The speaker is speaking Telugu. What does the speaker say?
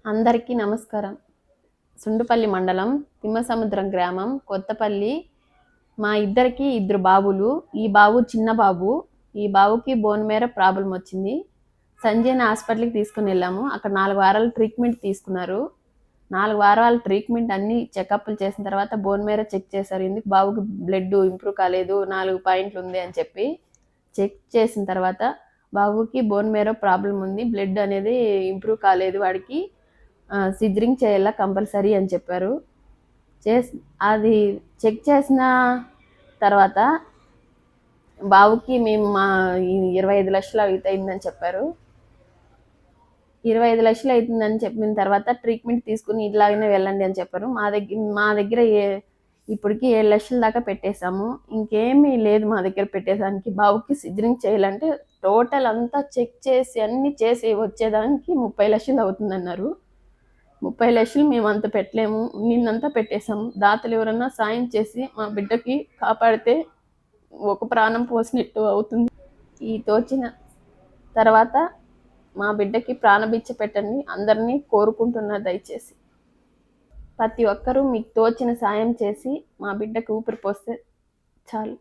అందరికీ నమస్కారం. సుండుపల్లి మండలం తిమ్మసముద్రం గ్రామం కొత్తపల్లి. మా ఇద్దరికి ఇద్దరు బాబులు. ఈ బాబు చిన్న బాబు. ఈ బాబుకి బోన్ మేర ప్రాబ్లం వచ్చింది. సంజయ్ హాస్పిటల్కి తీసుకుని వెళ్ళాము. అక్కడ 4 వారాలు ట్రీట్మెంట్ తీసుకున్నారు. 4 వారాల ట్రీట్మెంట్ అన్ని చెకప్లు చేసిన తర్వాత బోన్ మేర చెక్ చేశారు. ఎందుకు బాబుకి బ్లడ్ ఇంప్రూవ్ కాలేదు, 4 పాయింట్లు ఉంది అని చెప్పి చెక్ చేసిన తర్వాత బాబుకి బోన్ మేర ప్రాబ్లం ఉంది, బ్లడ్ అనేది ఇంప్రూవ్ కాలేదు, వాడికి సిజరింగ్ చేయాలా కంపల్సరీ అని చెప్పారు. అది చెక్ చేసిన తర్వాత బాబుకి మేము 25 లక్షలు అవుతుందని చెప్పారు. 25 లక్షలు అవుతుందని చెప్పిన తర్వాత ట్రీట్మెంట్ తీసుకుని ఇట్లాగనే వెళ్ళండి అని చెప్పారు. మా దగ్గర ఇప్పటికి 7 లక్షల దాకా పెట్టేశాము. ఇంకేమీ లేదు మా దగ్గర పెట్టేదానికి. బాబుకి సిజరింగ్ చేయాలంటే టోటల్ అంతా చెక్ చేసి అన్ని చేసి వచ్చేదానికి 30 లక్షలు అవుతుందన్నారు. 30 లక్షలు మేము అంత పెట్టలేము, నిన్నంతా పెట్టేశాము. దాతలు ఎవరన్నా సాయం చేసి మా బిడ్డకి కాపాడితే ఒక ప్రాణం పోసినట్టు అవుతుంది. ఈ తోచిన తర్వాత మా బిడ్డకి ప్రాణభిక్ష పెట్టండి అందరినీ కోరుకుంటున్నా. దయచేసి ప్రతి ఒక్కరూ మీకు తోచిన సాయం చేసి మా బిడ్డకి ఊపిరి పోస్తే చాలు.